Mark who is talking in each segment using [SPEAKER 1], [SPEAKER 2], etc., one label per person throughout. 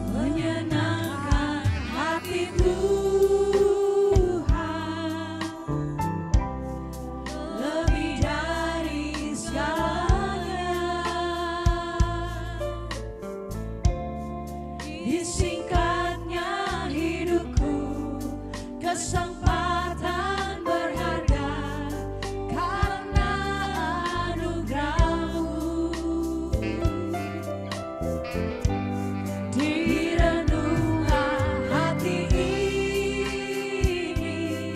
[SPEAKER 1] Menyenangkan hati Tuhan lebih dari segalanya. Disingkatnya hidupku, kesempatan berharga karena anugerah-Mu. Di renungan hati ini,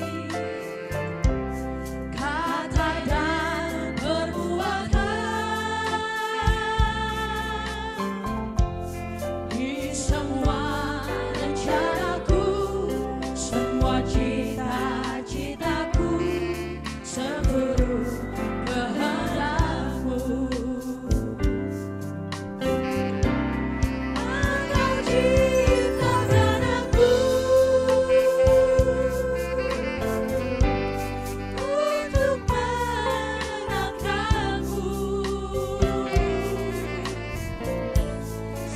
[SPEAKER 1] kata dan perbuatan, di semua rencanaku, semua cita-citaku, seluruh kehendak-Mu. Engkau ciptakan aku untuk menangkanmu.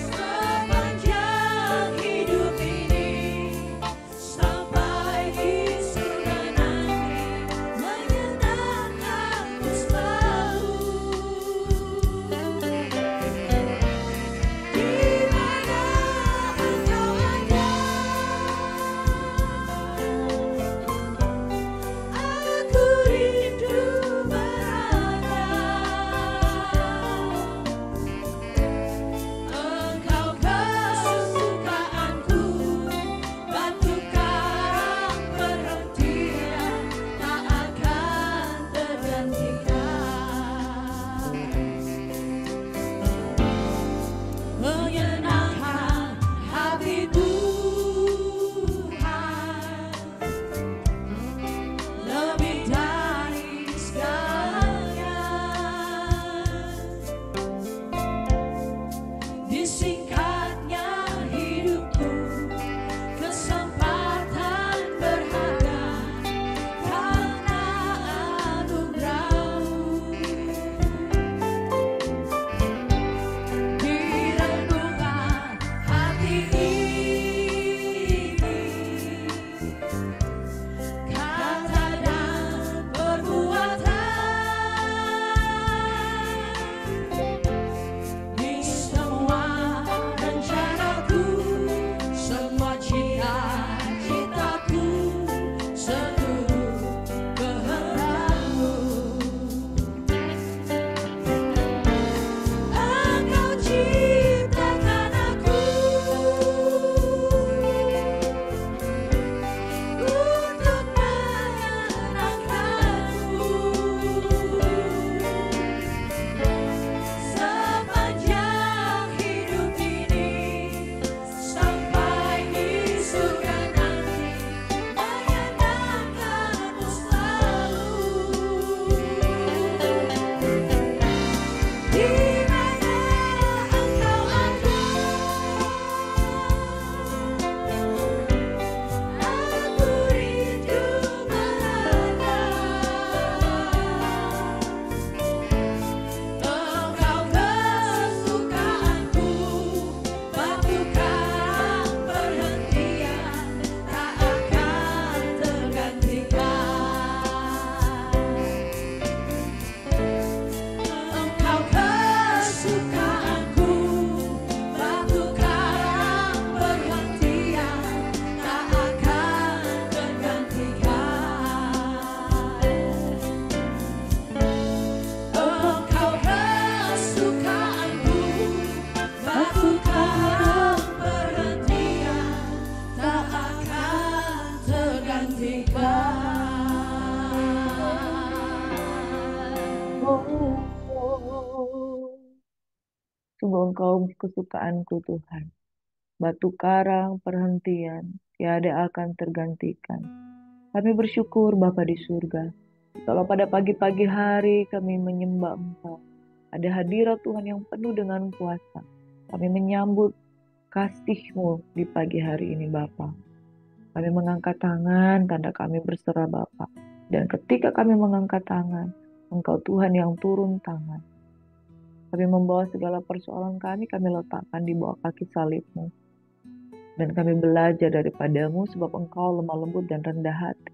[SPEAKER 1] Sepanjang hidup ini, sampai di surga nanti, menyenangkanmu selalu. Di mana Engkau ada, aku rindu berada. Engkau kesukaanku, batu karang perhentian, tak akan tergantikan. Menyenangkan hati Tuhan lebih dari segalanya. Disingkatnya hidupku, kesempatan berharga karena anugerah-Mu. Di renungan hati ini, kata dan perbuatan, di semua rencanaku, semua cita-citaku, seluruh kehendak-Mu. Engkau ciptakan aku untuk menyenangkanmu. Sepanjang hidup ini, sampai di surga nanti, menyenangkanmu selalu. Di mana Engkau ada, aku rindu berada. Engkau kesukaanku, batu karang perhentian, tak akan tergantikan. Engkau kesukaanku, batu karang perhentian, tak akan tergantikan. Engkau kesukaanku, batu karang perhentian, tak akan tergantikan.
[SPEAKER 2] Sungguh Engkau kesukaanku Tuhan. Batu karang perhentian, tiada akan tergantikan. Kami bersyukur Bapa di surga. Kalau pada pagi-pagi hari kami menyembah Engkau, ada hadirat Tuhan yang penuh dengan kuasa. Kami menyambut kasih-Mu di pagi hari ini Bapa. Kami mengangkat tangan, tanda kami berserah Bapa. Dan ketika kami mengangkat tangan, Engkau Tuhan yang turun tangan. Kami membawa segala persoalan kami letakkan di bawah kaki salib-Mu. Dan kami belajar daripadamu sebab Engkau lemah lembut dan rendah hati.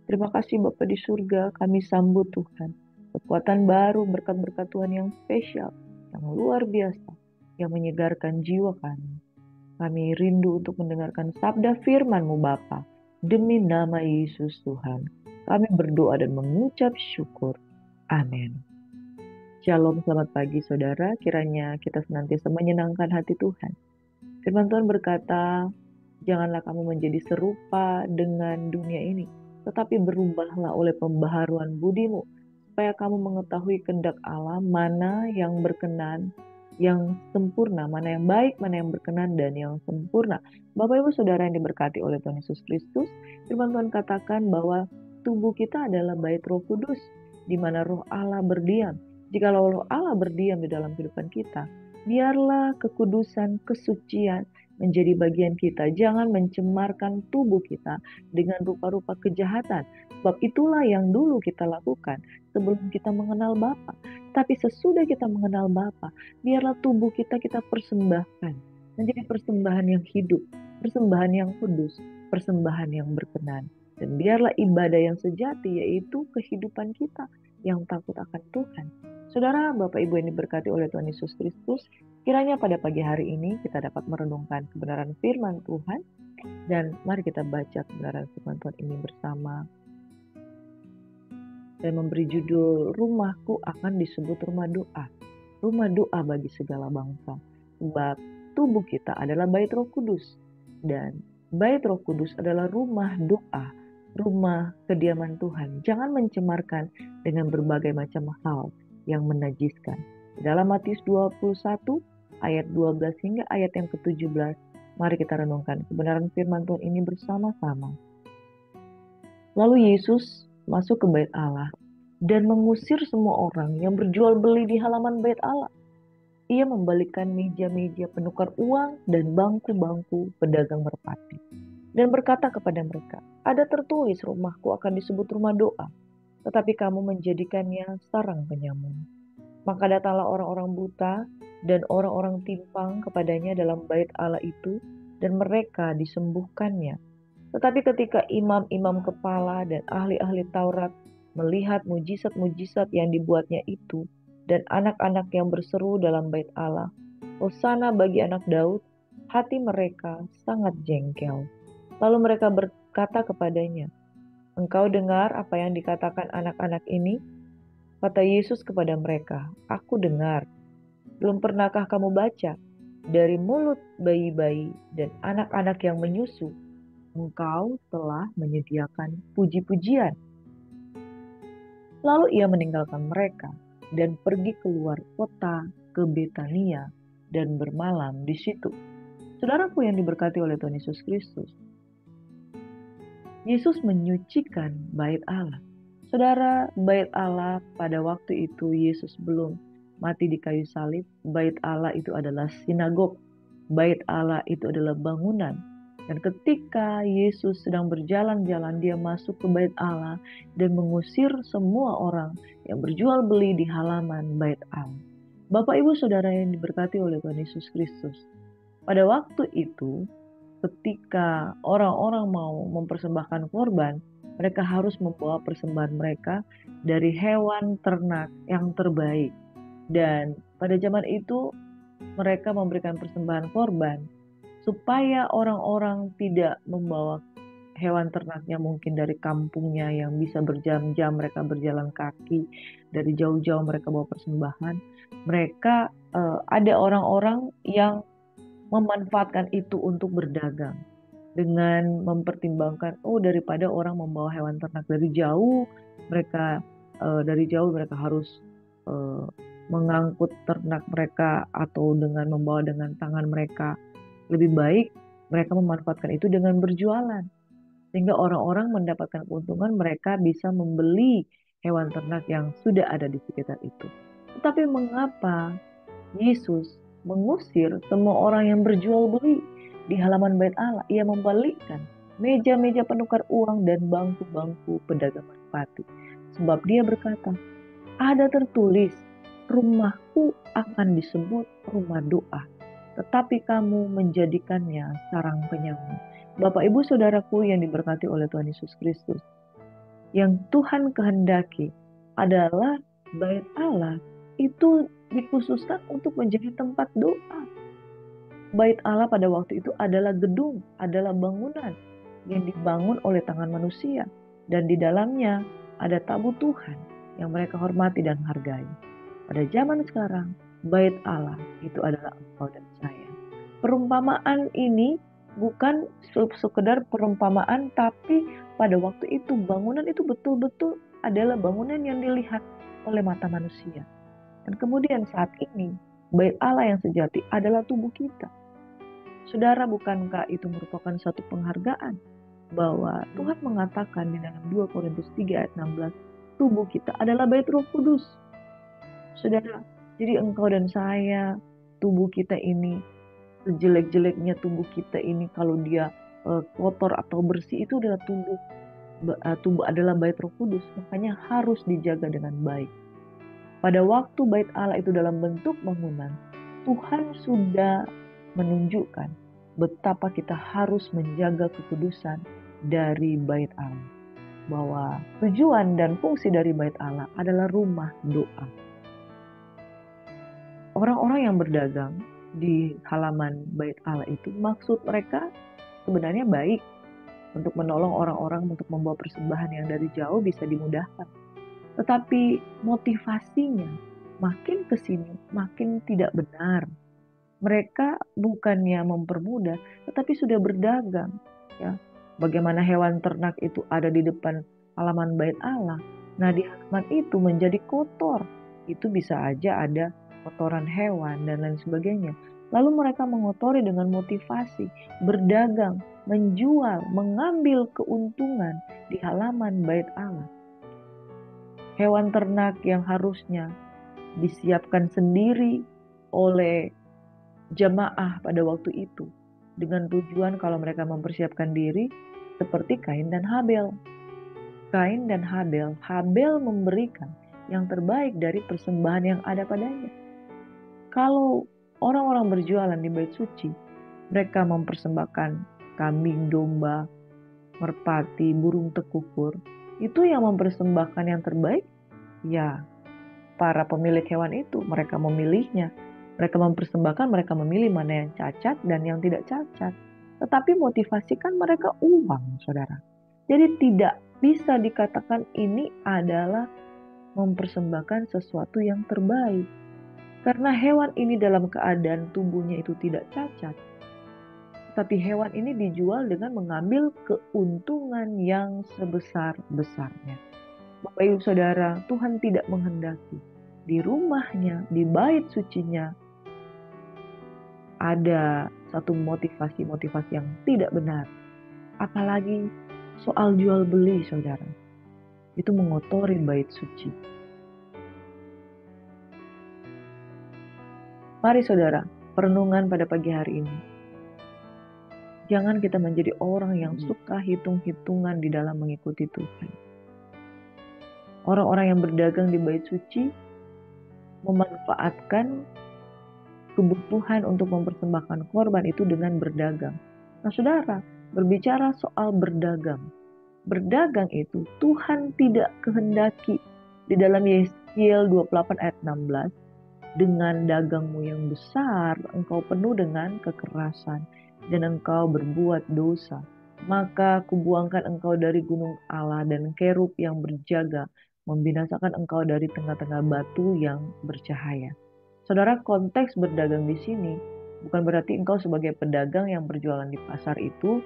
[SPEAKER 2] Terima kasih Bapa di surga, kami sambut Tuhan. Kekuatan baru, berkat-berkat Tuhan yang spesial, yang luar biasa, yang menyegarkan jiwa kami. Kami rindu untuk mendengarkan sabda firman-Mu Bapa. Demi nama Yesus Tuhan, kami berdoa dan mengucap syukur. Amin. Shalom, selamat pagi saudara. Kiranya kita senantiasa menyenangkan hati Tuhan. Firman Tuhan berkata, janganlah kamu menjadi serupa dengan dunia ini, tetapi berubahlah oleh pembaharuan budimu, supaya kamu mengetahui kehendak Allah, mana yang berkenan, yang sempurna, mana yang baik, mana yang berkenan, dan yang sempurna. Bapak Ibu Saudara yang diberkati oleh Tuhan Yesus Kristus, firman Tuhan katakan bahwa tubuh kita adalah bait Roh Kudus, di mana Roh Allah berdiam. Jikalau Roh Allah berdiam di dalam kehidupan kita, biarlah kekudusan, kesucian menjadi bagian kita. Jangan mencemarkan tubuh kita dengan rupa-rupa kejahatan. Sebab itulah yang dulu kita lakukan sebelum kita mengenal Bapa. Tapi sesudah kita mengenal Bapa, biarlah tubuh kita persembahkan menjadi persembahan yang hidup, persembahan yang kudus, persembahan yang berkenan. Dan biarlah ibadah yang sejati, yaitu kehidupan kita yang takut akan Tuhan. Saudara, Bapak Ibu yang diberkati oleh Tuhan Yesus Kristus, kiranya pada pagi hari ini kita dapat merenungkan kebenaran firman Tuhan. Dan mari kita baca kebenaran firman Tuhan ini bersama. Saya memberi judul, rumahku akan disebut rumah doa. Rumah doa bagi segala bangsa. Sebab tubuh kita adalah bait Roh Kudus. Dan bait Roh Kudus adalah rumah doa, rumah kediaman Tuhan. Jangan mencemarkan dengan berbagai macam hal yang menajiskan. Dalam Matius 21 ayat 12 hingga ayat yang ke-17, mari kita renungkan kebenaran firman Tuhan ini bersama-sama. Lalu Yesus masuk ke bait Allah dan mengusir semua orang yang berjual beli di halaman bait Allah. Ia membalikkan meja-meja penukar uang dan bangku-bangku pedagang merpati. Dan berkata kepada mereka, ada tertulis rumahku akan disebut rumah doa, tetapi kamu menjadikannya sarang penyamun. Maka datanglah orang-orang buta dan orang-orang timpang kepadanya dalam bait Allah itu, dan mereka disembuhkannya. Tetapi ketika imam-imam kepala dan ahli-ahli Taurat melihat mujizat-mujizat yang dibuatnya itu, dan anak-anak yang berseru dalam bait Allah, Hosana bagi anak Daud, hati mereka sangat jengkel. Lalu mereka berkata kepadanya, engkau dengar apa yang dikatakan anak-anak ini? Kata Yesus kepada mereka, aku dengar. Belum pernahkah kamu baca? Dari mulut bayi-bayi dan anak-anak yang menyusu, engkau telah menyediakan puji-pujian. Lalu ia meninggalkan mereka dan pergi keluar kota ke Betania dan bermalam di situ. Saudaraku yang diberkati oleh Tuhan Yesus Kristus, Yesus menyucikan bait Allah. Saudara, bait Allah pada waktu itu Yesus belum mati di kayu salib. Bait Allah itu adalah sinagog. Bait Allah itu adalah bangunan. Dan ketika Yesus sedang berjalan-jalan, dia masuk ke bait Allah dan mengusir semua orang yang berjual beli di halaman bait Allah. Bapak Ibu Saudara yang diberkati oleh Tuhan Yesus Kristus, pada waktu itu ketika orang-orang mau mempersembahkan korban, mereka harus membawa persembahan mereka dari hewan ternak yang terbaik. Dan pada zaman itu mereka memberikan persembahan korban supaya orang-orang tidak membawa hewan ternaknya mungkin dari kampungnya yang bisa berjam-jam mereka berjalan kaki, dari jauh-jauh mereka bawa persembahan. Mereka ada orang-orang yang memanfaatkan itu untuk berdagang dengan mempertimbangkan, daripada orang membawa hewan ternak dari jauh, mereka harus mengangkut ternak mereka atau dengan membawa dengan tangan mereka. Lebih baik mereka memanfaatkan itu dengan berjualan, sehingga orang-orang mendapatkan keuntungan, mereka bisa membeli hewan ternak yang sudah ada di sekitar itu. Tetapi mengapa Yesus mengusir semua orang yang berjual beli di halaman bait Allah. Ia membalikkan meja-meja penukar uang dan bangku-bangku pedagang merpati. Sebab dia berkata, ada tertulis, rumahku akan disebut rumah doa, tetapi kamu menjadikannya sarang penyamun. Bapak Ibu Saudaraku yang diberkati oleh Tuhan Yesus Kristus, yang Tuhan kehendaki adalah bait Allah itu dikhususkan untuk menjadi tempat doa. Bait Allah pada waktu itu adalah gedung, adalah bangunan yang dibangun oleh tangan manusia, dan di dalamnya ada tabut Tuhan yang mereka hormati dan hargai. Pada zaman sekarang, bait Allah itu adalah engkau dan saya. Perumpamaan ini bukan sekedar perumpamaan, tapi pada waktu itu bangunan itu betul-betul adalah bangunan yang dilihat oleh mata manusia. Dan kemudian saat ini, bait Allah yang sejati adalah tubuh kita. Saudara, bukankah itu merupakan satu penghargaan bahwa Tuhan mengatakan di dalam 2 Korintus 3 ayat 16, tubuh kita adalah bait Roh Kudus. Saudara, jadi engkau dan saya, tubuh kita ini, sejelek-jeleknya tubuh kita ini, kalau dia kotor atau bersih, itu adalah tubuh adalah bait Roh Kudus, makanya harus dijaga dengan baik. Pada waktu bait Allah itu dalam bentuk bangunan, Tuhan sudah menunjukkan betapa kita harus menjaga kekudusan dari bait Allah. Bahwa tujuan dan fungsi dari bait Allah adalah rumah doa. Orang-orang yang berdagang di halaman bait Allah itu, maksud mereka sebenarnya baik, untuk menolong orang-orang untuk membawa persembahan yang dari jauh bisa dimudahkan. Tetapi motivasinya makin ke sini makin tidak benar. Mereka bukannya mempermudah, tetapi sudah berdagang. Ya, bagaimana hewan ternak itu ada di depan halaman bait Allah. Nah, di halaman itu menjadi kotor. Itu bisa aja ada kotoran hewan dan lain sebagainya. Lalu mereka mengotori dengan motivasi berdagang, menjual, mengambil keuntungan di halaman bait Allah. Hewan ternak yang harusnya disiapkan sendiri oleh jemaah pada waktu itu, dengan tujuan kalau mereka mempersiapkan diri seperti Kain dan Habel. Kain dan Habel memberikan yang terbaik dari persembahan yang ada padanya. Kalau orang-orang berjualan di bait suci, mereka mempersembahkan kambing, domba, merpati, burung tekukur, itu yang mempersembahkan yang terbaik, ya para pemilik hewan itu, mereka memilihnya. Mereka mempersembahkan, mereka memilih mana yang cacat dan yang tidak cacat. Tetapi motivasikan mereka uang, saudara. Jadi tidak bisa dikatakan ini adalah mempersembahkan sesuatu yang terbaik. Karena hewan ini dalam keadaan tubuhnya itu tidak cacat. Tapi hewan ini dijual dengan mengambil keuntungan yang sebesar-besarnya. Bapak Ibu Saudara, Tuhan tidak menghendaki di rumahnya, di bait sucinya, ada satu motivasi-motivasi yang tidak benar. Apalagi soal jual beli, saudara. Itu mengotori bait suci. Mari saudara, perenungan pada pagi hari ini. Jangan kita menjadi orang yang suka hitung-hitungan di dalam mengikuti Tuhan. Orang-orang yang berdagang di bait suci memanfaatkan kebutuhan untuk mempersembahkan korban itu dengan berdagang. Nah saudara, berbicara soal berdagang. Berdagang itu Tuhan tidak kehendaki di dalam Yeskiel 28 ayat 16. Dengan dagangmu yang besar, engkau penuh dengan kekerasan dan engkau berbuat dosa. Maka kubuangkan engkau dari gunung Allah dan kerub yang berjaga, membinasakan engkau dari tengah-tengah batu yang bercahaya. Saudara, konteks berdagang di sini bukan berarti engkau sebagai pedagang yang berjualan di pasar itu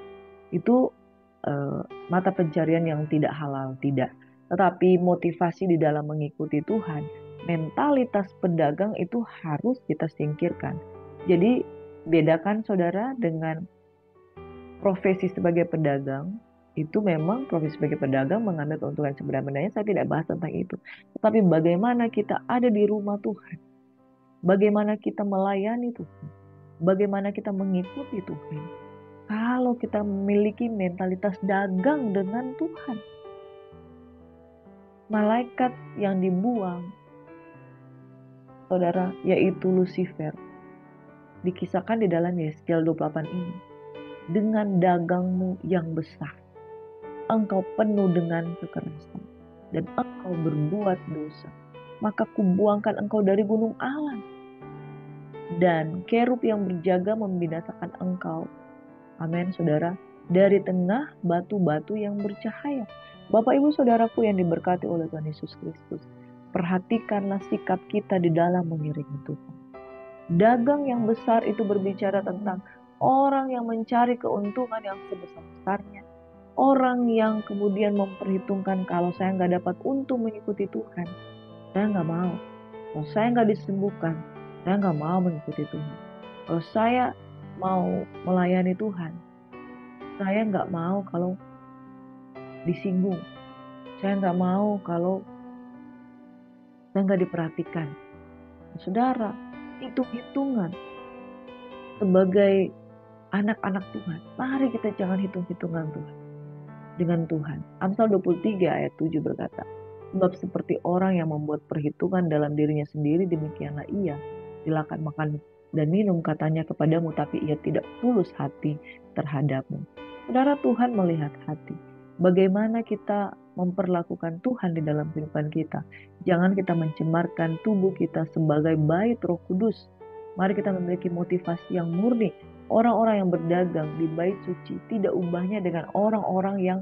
[SPEAKER 2] mata pencarian yang tidak halal, tidak. Tetapi motivasi di dalam mengikuti Tuhan, mentalitas pedagang itu harus kita singkirkan. Jadi bedakan saudara dengan profesi sebagai pedagang. Itu memang profesi sebagai pedagang mengambil keuntungan sebenarnya, saya tidak bahas tentang itu. Tetapi bagaimana kita ada di rumah Tuhan, Bagaimana kita melayani Tuhan? Bagaimana kita mengikuti Tuhan? Kalau kita memiliki mentalitas dagang dengan Tuhan. Malaikat yang dibuang, saudara, yaitu Lucifer, dikisahkan di dalam Yeskiel 28 ini. Dengan dagangmu yang besar, engkau penuh dengan kekerasan, dan engkau berbuat dosa. Maka kubuangkan engkau dari gunung Allah, dan kerub yang berjaga membinasakan engkau. Amin, saudara. Dari tengah batu-batu yang bercahaya. Bapak ibu saudaraku yang diberkati oleh Tuhan Yesus Kristus, perhatikanlah sikap kita di dalam mengiringi Tuhan. Dagang yang besar itu berbicara tentang orang yang mencari keuntungan yang sebesar-besarnya. Orang yang kemudian memperhitungkan, kalau saya nggak dapat untung mengikuti Tuhan, saya nggak mau. Kalau saya nggak disembuhkan, saya nggak mau mengikuti Tuhan. Kalau saya mau melayani Tuhan, saya nggak mau kalau disinggung. Saya nggak mau kalau saya nggak diperhatikan. Saudara, hitung-hitungan sebagai anak-anak Tuhan. Mari kita jangan hitung-hitungan Tuhan dengan Tuhan. Amsal 23 ayat 7 berkata, sebab seperti orang yang membuat perhitungan dalam dirinya sendiri, demikianlah ia. Silakan makan dan minum katanya kepadamu, tapi ia tidak tulus hati terhadapmu. Saudara, Tuhan melihat hati. Bagaimana kita memperlakukan Tuhan di dalam kehidupan kita. Jangan kita mencemarkan tubuh kita sebagai bait Roh Kudus. Mari kita memiliki motivasi yang murni. Orang-orang yang berdagang di bait suci tidak ubahnya dengan orang-orang yang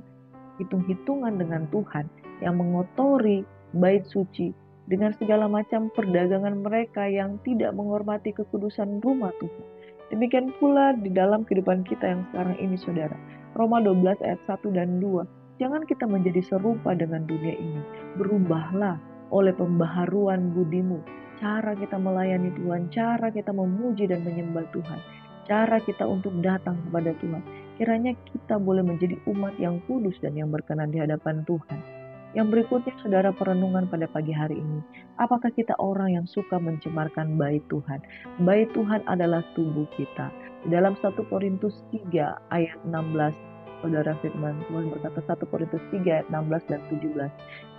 [SPEAKER 2] hitung-hitungan dengan Tuhan, yang mengotori bait suci dengan segala macam perdagangan mereka yang tidak menghormati kekudusan rumah Tuhan. Demikian pula di dalam kehidupan kita yang sekarang ini, saudara. Roma 12 ayat 1 dan 2. Jangan kita menjadi serupa dengan dunia ini. Berubahlah oleh pembaharuan budimu. Cara kita melayani Tuhan, cara kita memuji dan menyembah Tuhan, cara kita untuk datang kepada Tuhan. Kiranya kita boleh menjadi umat yang kudus dan yang berkenan di hadapan Tuhan. Yang berikutnya, saudara, perenungan pada pagi hari ini. Apakah kita orang yang suka mencemarkan bait Tuhan? Bait Tuhan adalah tubuh kita. Di dalam 1 Korintus 3 ayat 16, saudara, firman Tuhan berkata, 1 Korintus 3 ayat 16 dan 17.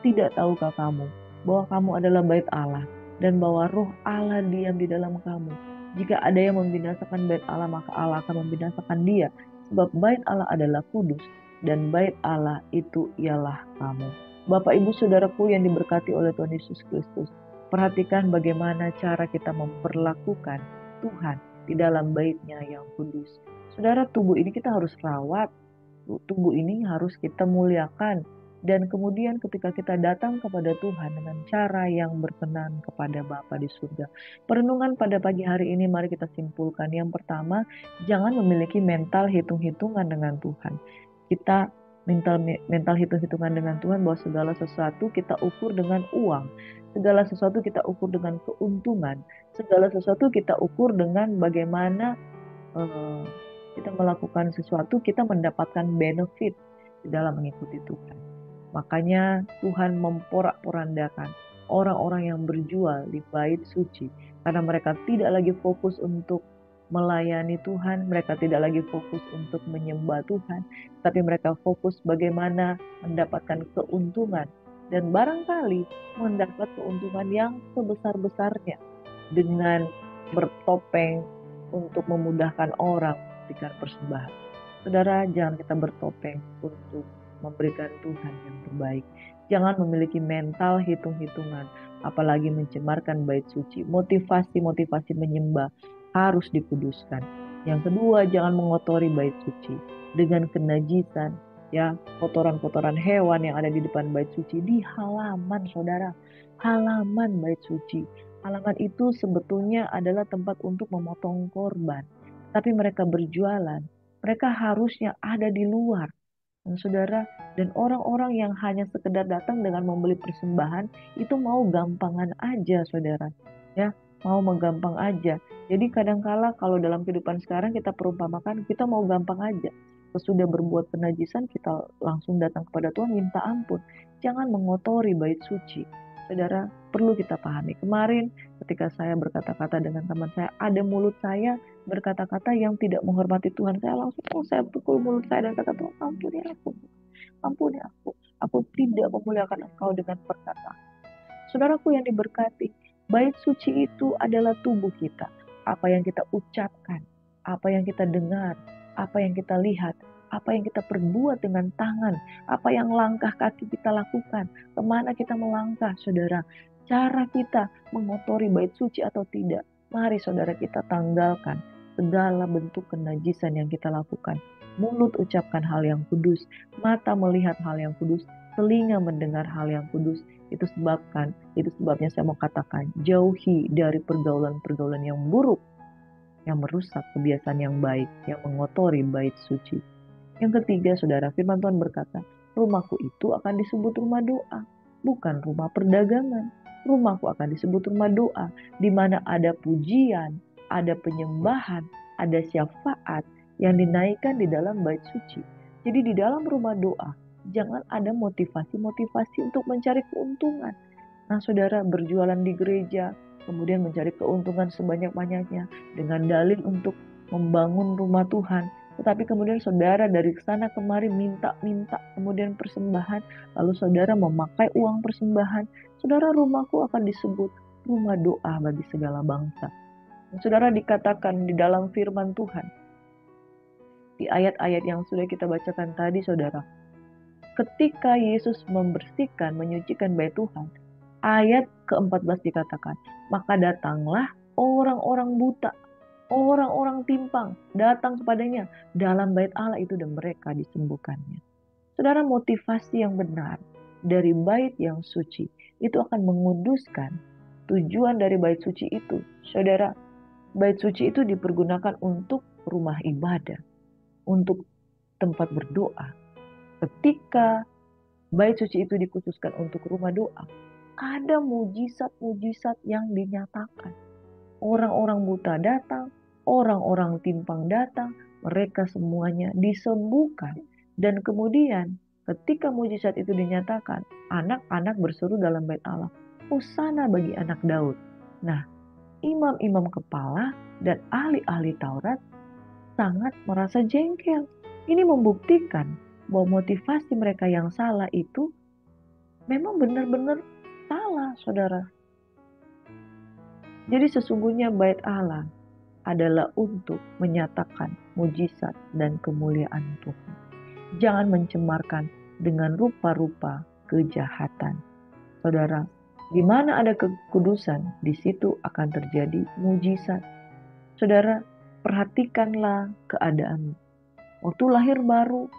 [SPEAKER 2] Tidak tahukah kamu bahwa kamu adalah bait Allah dan bahwa roh Allah diam di dalam kamu? Jika ada yang membinasakan bait Allah, maka Allah akan membinasakan dia. Sebab bait Allah adalah kudus, dan bait Allah itu ialah kamu. Bapak ibu saudaraku yang diberkati oleh Tuhan Yesus Kristus, perhatikan bagaimana cara kita memperlakukan Tuhan di dalam bait-Nya yang kudus. Saudara, tubuh ini kita harus rawat, tubuh ini harus kita muliakan. Dan kemudian ketika kita datang kepada Tuhan dengan cara yang berkenan kepada Bapa di surga. Perenungan pada pagi hari ini mari kita simpulkan. Yang pertama, jangan memiliki mental hitung-hitungan dengan Tuhan. Kita mental hitung-hitungan dengan Tuhan bahwa segala sesuatu kita ukur dengan uang. Segala sesuatu kita ukur dengan keuntungan. Segala sesuatu kita ukur dengan bagaimana kita melakukan sesuatu, kita mendapatkan benefit di dalam mengikuti Tuhan. Makanya Tuhan memporak-porandakan orang-orang yang berjual di bait suci. Karena mereka tidak lagi fokus untuk melayani Tuhan, mereka tidak lagi fokus untuk menyembah Tuhan, tapi mereka fokus bagaimana mendapatkan keuntungan. Dan barangkali mendapat keuntungan yang sebesar-besarnya dengan bertopeng untuk memudahkan orang memberikan persembahan. Saudara, jangan kita bertopeng untuk memberikan Tuhan yang terbaik. Jangan memiliki mental hitung-hitungan, apalagi mencemarkan bait suci. Motivasi-motivasi menyembah harus dikuduskan. Yang kedua, jangan mengotori bait suci dengan kenajisan, ya, kotoran-kotoran hewan yang ada di depan bait suci di halaman, saudara. Halaman bait suci. Halaman itu sebetulnya adalah tempat untuk memotong korban. Tapi mereka berjualan. Mereka harusnya ada di luar. Dan saudara, dan orang-orang yang hanya sekedar datang dengan membeli persembahan itu mau gampangan aja, saudara. Ya, mau menggampang aja. Jadi kadangkala kalau dalam kehidupan sekarang kita perumpamakan, kita mau gampang aja. Sesudah berbuat penajisan, kita langsung datang kepada Tuhan minta ampun. Jangan mengotori bait suci. Saudara, perlu kita pahami. Kemarin ketika saya berkata-kata dengan teman saya, ada mulut saya berkata-kata yang tidak menghormati Tuhan, saya langsung saya pukul mulut saya dan kata, Tuhan ampuni aku tidak memuliakan Engkau dengan perkataan. Saudaraku yang diberkati, bait suci itu adalah tubuh kita. Apa yang kita ucapkan, apa yang kita dengar, apa yang kita lihat, apa yang kita perbuat dengan tangan, apa yang langkah kaki kita lakukan, kemana kita melangkah, saudara. Cara kita mengotori bait suci atau tidak. Mari saudara kita tanggalkan segala bentuk kenajisan yang kita lakukan. Mulut ucapkan hal yang kudus, mata melihat hal yang kudus, telinga mendengar hal yang kudus. Itu sebabnya saya mau katakan, jauhi dari pergaulan-pergaulan yang buruk, yang merusak kebiasaan yang baik, yang mengotori bait suci. Yang ketiga, saudara, firman Tuhan berkata, rumahku itu akan disebut rumah doa, bukan rumah perdagangan. Rumahku akan disebut rumah doa, di mana ada pujian, ada penyembahan, ada syafaat yang dinaikkan di dalam bait suci. Jadi di dalam rumah doa, jangan ada motivasi-motivasi untuk mencari keuntungan. Nah, saudara berjualan di gereja, kemudian mencari keuntungan sebanyak-banyaknya dengan dalil untuk membangun rumah Tuhan. Tetapi kemudian saudara dari sana kemari minta-minta, kemudian persembahan, lalu saudara memakai uang persembahan. Saudara, rumahku akan disebut rumah doa bagi segala bangsa. Dan saudara, dikatakan di dalam firman Tuhan, di ayat-ayat yang sudah kita bacakan tadi, saudara, ketika Yesus membersihkan, menyucikan bait Tuhan, ayat ke-14 dikatakan, maka datanglah orang-orang buta, orang-orang timpang datang kepadanya dalam bait Allah itu dan mereka disembuhkannya. Saudara, motivasi yang benar dari bait yang suci itu akan menguduskan. Tujuan dari bait suci itu, saudara, bait suci itu dipergunakan untuk rumah ibadah, untuk tempat berdoa. Ketika bait suci itu dikhususkan untuk rumah doa, ada mujizat-mujizat yang dinyatakan. Orang-orang buta datang, orang-orang timpang datang, mereka semuanya disembuhkan. Dan kemudian ketika mujizat itu dinyatakan, anak-anak berseru dalam bait Allah, Hosana bagi anak Daud. Nah, imam-imam kepala dan ahli-ahli Taurat sangat merasa jengkel. Ini membuktikan bahwa motivasi mereka yang salah itu memang benar-benar salah, saudara. Jadi sesungguhnya bait Allah adalah untuk menyatakan mujizat dan kemuliaan Tuhan. Jangan mencemarkan dengan rupa-rupa kejahatan. Saudara, di mana ada kekudusan, di situ akan terjadi mujizat. Saudara, perhatikanlah keadaanmu. Waktu lahir baru,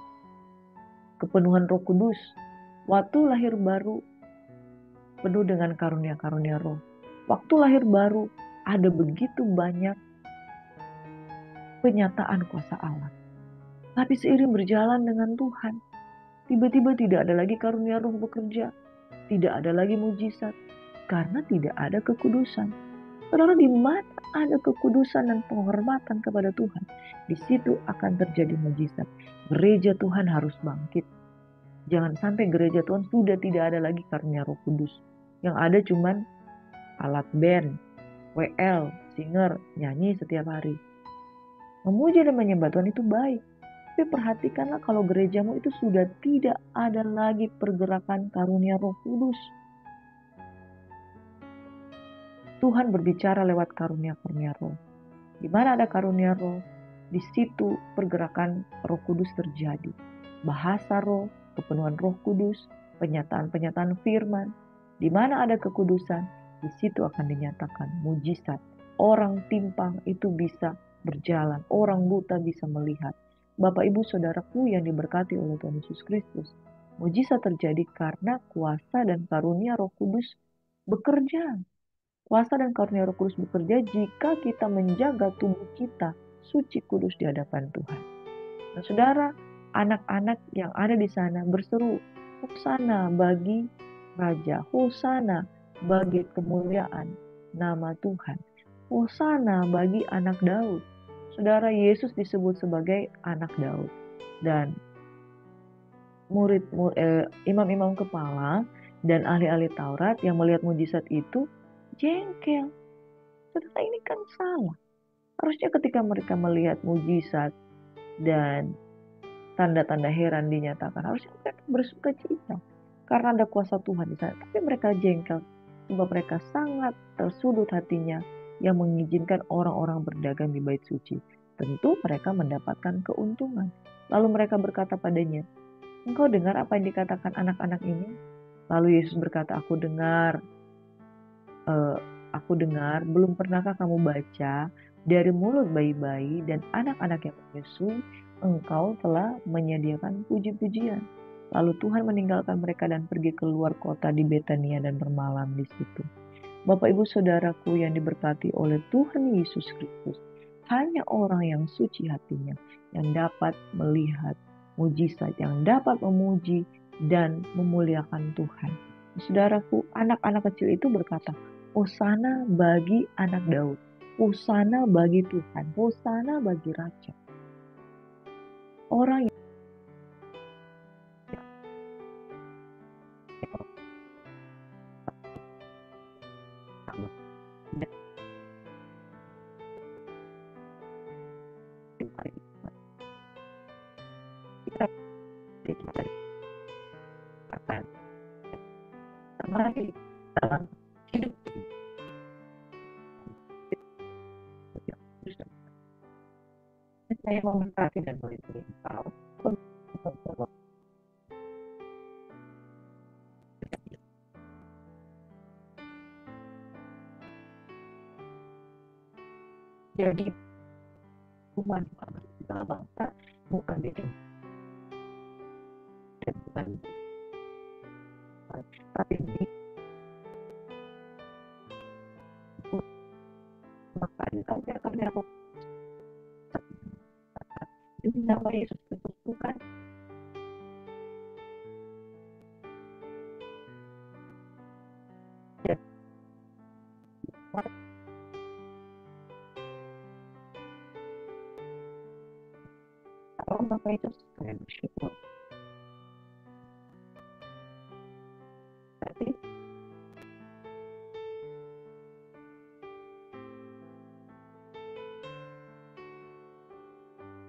[SPEAKER 2] kepenuhan Roh Kudus. Waktu lahir baru, penuh dengan karunia-karunia Roh. Waktu lahir baru, ada begitu banyak penyataan kuasa Allah. Tapi seiring berjalan dengan Tuhan, tiba-tiba tidak ada lagi karunia Roh bekerja. Tidak ada lagi mujizat. Karena tidak ada kekudusan. Saudara, di mana ada kekudusan dan penghormatan kepada Tuhan, di situ akan terjadi mujizat. Gereja Tuhan harus bangkit. Jangan sampai gereja Tuhan sudah tidak ada lagi karunia Roh Kudus. Yang ada cuman alat band, WL, singer, nyanyi setiap hari. Memuji dan menyembah Tuhan itu baik. Tapi perhatikanlah kalau gerejamu itu sudah tidak ada lagi pergerakan karunia Roh Kudus. Tuhan berbicara lewat karunia-karunia Roh. Di mana ada karunia Roh, di situ pergerakan Roh Kudus terjadi. Bahasa Roh, kepenuhan Roh Kudus, penyataan-penyataan firman. Di mana ada kekudusan, di situ akan dinyatakan mujizat. Orang timpang itu bisa berjalan, orang buta bisa melihat. Bapak, Ibu, Saudaraku yang diberkati oleh Tuhan Yesus Kristus, mujizat terjadi karena kuasa dan karunia Roh Kudus bekerja. Kuasa dan karunia Roh Kudus bekerja jika kita menjaga tubuh kita suci kudus di hadapan Tuhan. Nah, saudara, anak-anak yang ada di sana berseru, Hosana bagi Raja, Hosana bagi kemuliaan nama Tuhan, Hosana bagi anak Daud. Saudara, Yesus disebut sebagai anak Daud. Dan imam-imam kepala dan ahli-ahli Taurat yang melihat mujizat itu jengkel. Saudara, ini kan salah. Harusnya ketika mereka melihat mujizat dan tanda-tanda heran dinyatakan, harusnya mereka bersuka cita karena ada kuasa Tuhan di sana. Tapi mereka jengkel sebab mereka sangat tersudut hatinya yang mengizinkan orang-orang berdagang di bait suci. Tentu mereka mendapatkan keuntungan. Lalu mereka berkata padanya, "Engkau dengar apa yang dikatakan anak-anak ini?" Lalu Yesus berkata, Aku dengar, belum pernahkah kamu baca dari mulut bayi-bayi dan anak-anak yang menyusui, engkau telah menyediakan puji-pujian. Lalu Tuhan meninggalkan mereka dan pergi keluar kota di Betania dan bermalam di situ. Bapak Ibu Saudaraku yang diberkati oleh Tuhan Yesus Kristus, hanya orang yang suci hatinya yang dapat melihat mujizat, yang dapat memuji dan memuliakan Tuhan. Saudaraku, anak-anak kecil itu berkata, "Hosana bagi anak Daud, Hosana bagi Tuhan, Hosana bagi Raja." Orang yang kita akan kembali dalam hidup kita. Saya memberkati dan melindungi engkau. Jadi umat bangsa bukan di dan bukan tapi di maka karya aku ini nama Yesus Kristus bukan dan kalau maka itu saya bersyukur